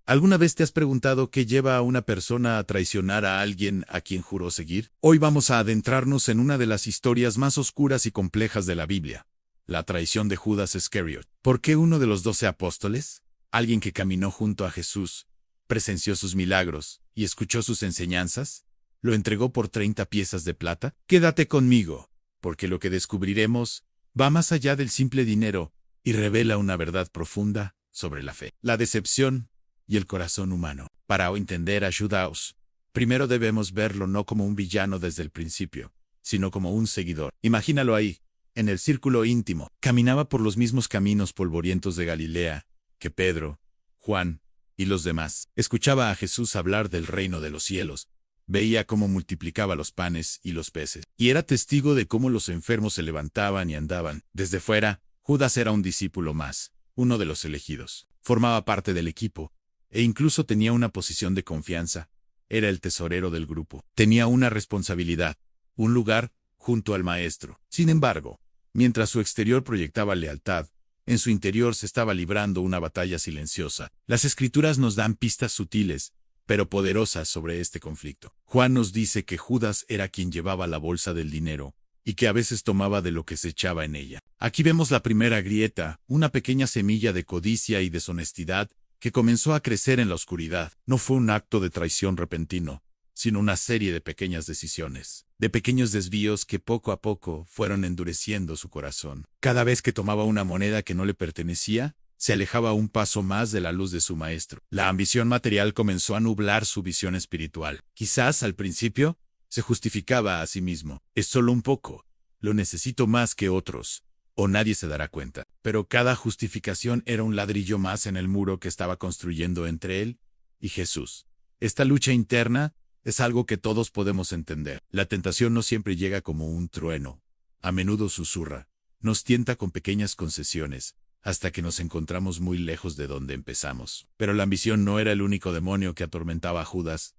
¿Alguna vez te has preguntado qué lleva a una persona a traicionar a alguien a quien juró seguir? Hoy vamos a adentrarnos en una de las historias más oscuras y complejas de la Biblia, la traición de Judas Iscariot. ¿Por qué uno de los 12 apóstoles, alguien que caminó junto a Jesús, presenció sus milagros y escuchó sus enseñanzas, lo entregó por 30 piezas de plata? Quédate conmigo, porque lo que descubriremos va más allá del simple dinero y revela una verdad profunda sobre la fe, la decepción y el corazón humano. Para entender a Judas, primero debemos verlo no como un villano desde el principio, sino como un seguidor. Imagínalo ahí, en el círculo íntimo. Caminaba por los mismos caminos polvorientos de Galilea que Pedro, Juan y los demás. Escuchaba a Jesús hablar del reino de los cielos. Veía cómo multiplicaba los panes y los peces. Y era testigo de cómo los enfermos se levantaban y andaban. Desde fuera, Judas era un discípulo más, uno de los elegidos. Formaba parte del equipo, e incluso tenía una posición de confianza. Era el tesorero del grupo. Tenía una responsabilidad, un lugar junto al maestro. Sin embargo, mientras su exterior proyectaba lealtad, en su interior se estaba librando una batalla silenciosa. Las Escrituras nos dan pistas sutiles, pero poderosas sobre este conflicto. Juan nos dice que Judas era quien llevaba la bolsa del dinero, y que a veces tomaba de lo que se echaba en ella. Aquí vemos la primera grieta, una pequeña semilla de codicia y deshonestidad, que comenzó a crecer en la oscuridad. No fue un acto de traición repentino, sino una serie de pequeñas decisiones, de pequeños desvíos que poco a poco fueron endureciendo su corazón. Cada vez que tomaba una moneda que no le pertenecía, se alejaba un paso más de la luz de su maestro. La ambición material comenzó a nublar su visión espiritual. Quizás, al principio, se justificaba a sí mismo. Es solo un poco. Lo necesito más que otros, o nadie se dará cuenta. Pero cada justificación era un ladrillo más en el muro que estaba construyendo entre él y Jesús. Esta lucha interna es algo que todos podemos entender. La tentación no siempre llega como un trueno. A menudo susurra. Nos tienta con pequeñas concesiones, hasta que nos encontramos muy lejos de donde empezamos. Pero la ambición no era el único demonio que atormentaba a Judas.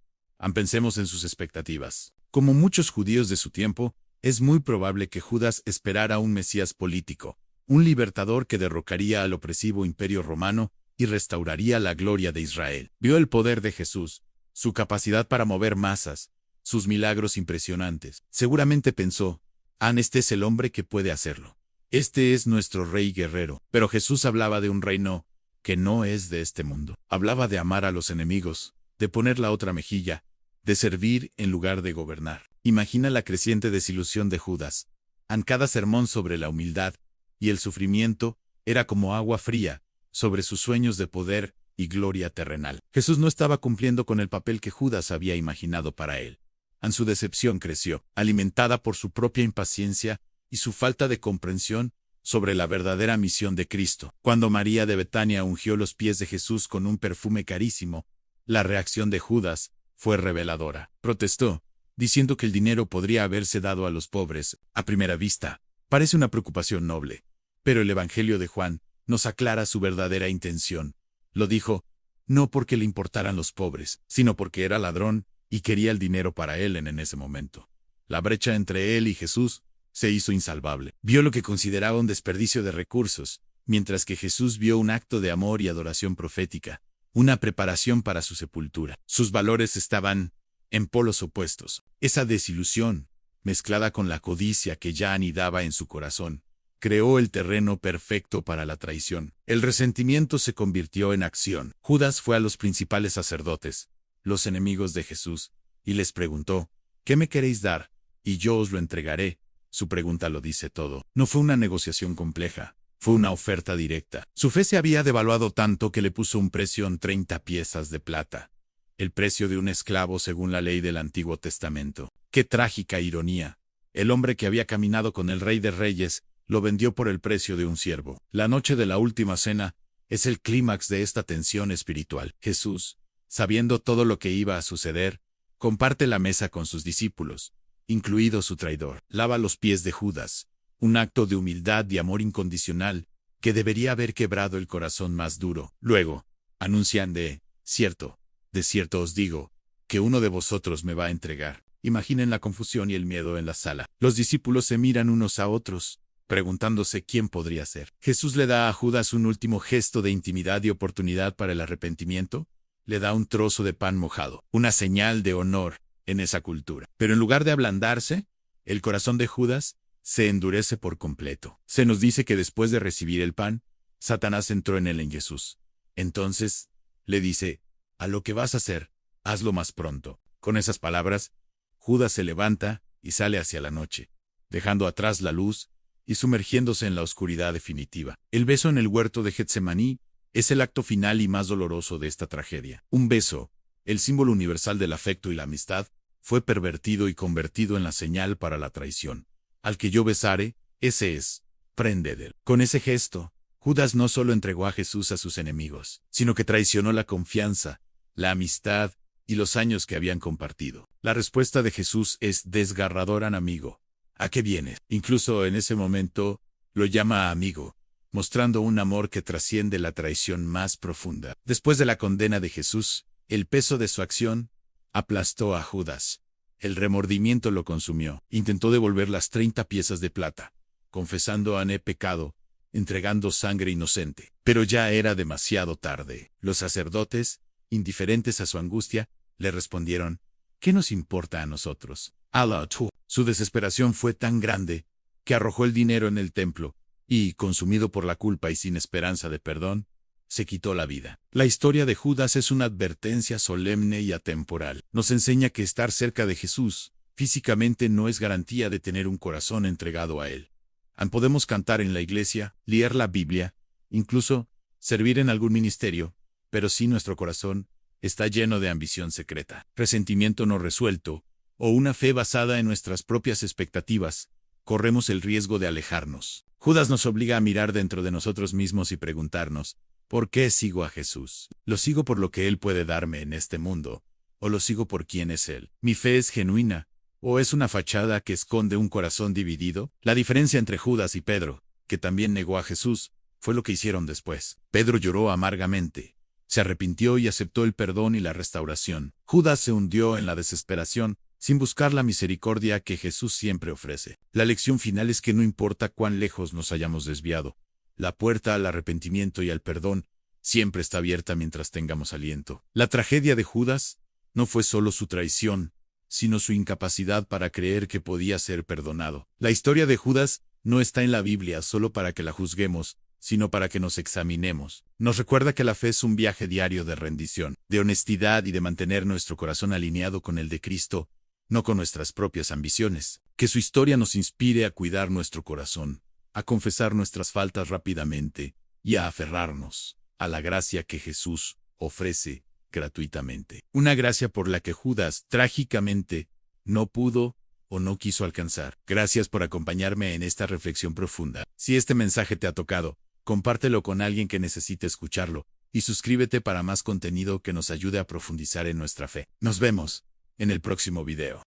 Pensemos en sus expectativas. Como muchos judíos de su tiempo, es muy probable que Judas esperara un Mesías político, un libertador que derrocaría al opresivo imperio romano y restauraría la gloria de Israel. Vio el poder de Jesús, su capacidad para mover masas, sus milagros impresionantes. Seguramente pensó, este es el hombre que puede hacerlo. Este es nuestro rey guerrero. Pero Jesús hablaba de un reino que no es de este mundo. Hablaba de amar a los enemigos, de poner la otra mejilla, de servir en lugar de gobernar. Imagina la creciente desilusión de Judas. Cada sermón sobre la humildad y el sufrimiento era como agua fría sobre sus sueños de poder y gloria terrenal. Jesús no estaba cumpliendo con el papel que Judas había imaginado para él. Su decepción creció, alimentada por su propia impaciencia y su falta de comprensión sobre la verdadera misión de Cristo. Cuando María de Betania ungió los pies de Jesús con un perfume carísimo, la reacción de Judas fue reveladora. Protestó, diciendo que el dinero podría haberse dado a los pobres. A primera vista, parece una preocupación noble, pero el Evangelio de Juan nos aclara su verdadera intención. Lo dijo, no porque le importaran los pobres, sino porque era ladrón y quería el dinero para él en ese momento. La brecha entre él y Jesús se hizo insalvable. Vio lo que consideraba un desperdicio de recursos, mientras que Jesús vio un acto de amor y adoración profética, una preparación para su sepultura. Sus valores estaban en polos opuestos. Esa desilusión, mezclada con la codicia que ya anidaba en su corazón, creó el terreno perfecto para la traición. El resentimiento se convirtió en acción. Judas fue a los principales sacerdotes, los enemigos de Jesús, y les preguntó, ¿qué me queréis dar? Y yo os lo entregaré. Su pregunta lo dice todo. No fue una negociación compleja, fue una oferta directa. Su fe se había devaluado tanto que le puso un precio en 30 piezas de plata. El precio de un esclavo según la ley del Antiguo Testamento. ¡Qué trágica ironía! El hombre que había caminado con el Rey de Reyes lo vendió por el precio de un siervo. La noche de la última cena es el clímax de esta tensión espiritual. Jesús, sabiendo todo lo que iba a suceder, comparte la mesa con sus discípulos, incluido su traidor. Lava los pies de Judas, un acto de humildad y amor incondicional que debería haber quebrado el corazón más duro. Luego, anuncian de cierto os digo, que uno de vosotros me va a entregar. Imaginen la confusión y el miedo en la sala. Los discípulos se miran unos a otros, preguntándose quién podría ser. Jesús le da a Judas un último gesto de intimidad y oportunidad para el arrepentimiento. le da un trozo de pan mojado, una señal de honor en esa cultura. Pero en lugar de ablandarse, el corazón de Judas se endurece por completo. Se nos dice que después de recibir el pan, Satanás entró en él en Jesús. Entonces, le dice, a lo que vas a hacer, hazlo más pronto. Con esas palabras, Judas se levanta y sale hacia la noche, dejando atrás la luz y sumergiéndose en la oscuridad definitiva. El beso en el huerto de Getsemaní es el acto final y más doloroso de esta tragedia. Un beso, el símbolo universal del afecto y la amistad, fue pervertido y convertido en la señal para la traición. Al que yo besare, ese es, prende de él. Con ese gesto, Judas no solo entregó a Jesús a sus enemigos, sino que traicionó la confianza, la amistad y los años que habían compartido. La respuesta de Jesús es desgarradora, amigo. ¿A qué vienes? Incluso en ese momento, lo llama amigo, mostrando un amor que trasciende la traición más profunda. Después de la condena de Jesús, el peso de su acción aplastó a Judas. El remordimiento lo consumió. Intentó devolver las 30 piezas de plata, confesando han pecado, entregando sangre inocente. Pero ya era demasiado tarde. Los sacerdotes, indiferentes a su angustia, le respondieron, ¿qué nos importa a nosotros? Allah tú. Su desesperación fue tan grande que arrojó el dinero en el templo y, consumido por la culpa y sin esperanza de perdón, se quitó la vida. La historia de Judas es una advertencia solemne y atemporal. Nos enseña que estar cerca de Jesús físicamente no es garantía de tener un corazón entregado a Él. Podemos cantar en la iglesia, leer la Biblia, incluso servir en algún ministerio, pero si nuestro corazón está lleno de ambición secreta, resentimiento no resuelto, o una fe basada en nuestras propias expectativas, corremos el riesgo de alejarnos. Judas nos obliga a mirar dentro de nosotros mismos y preguntarnos, ¿por qué sigo a Jesús? ¿Lo sigo por lo que Él puede darme en este mundo? ¿O lo sigo por quién es Él? ¿Mi fe es genuina? ¿O es una fachada que esconde un corazón dividido? La diferencia entre Judas y Pedro, que también negó a Jesús, fue lo que hicieron después. Pedro lloró amargamente. Se arrepintió y aceptó el perdón y la restauración. Judas se hundió en la desesperación, sin buscar la misericordia que Jesús siempre ofrece. La lección final es que no importa cuán lejos nos hayamos desviado, la puerta al arrepentimiento y al perdón siempre está abierta mientras tengamos aliento. La tragedia de Judas no fue solo su traición, sino su incapacidad para creer que podía ser perdonado. La historia de Judas no está en la Biblia solo para que la juzguemos, sino para que nos examinemos. Nos recuerda que la fe es un viaje diario de rendición, de honestidad y de mantener nuestro corazón alineado con el de Cristo, no con nuestras propias ambiciones. Que su historia nos inspire a cuidar nuestro corazón, a confesar nuestras faltas rápidamente y a aferrarnos a la gracia que Jesús ofrece gratuitamente. Una gracia por la que Judas, trágicamente, no pudo o no quiso alcanzar. Gracias por acompañarme en esta reflexión profunda. Si este mensaje te ha tocado, compártelo con alguien que necesite escucharlo y suscríbete para más contenido que nos ayude a profundizar en nuestra fe. Nos vemos en el próximo video.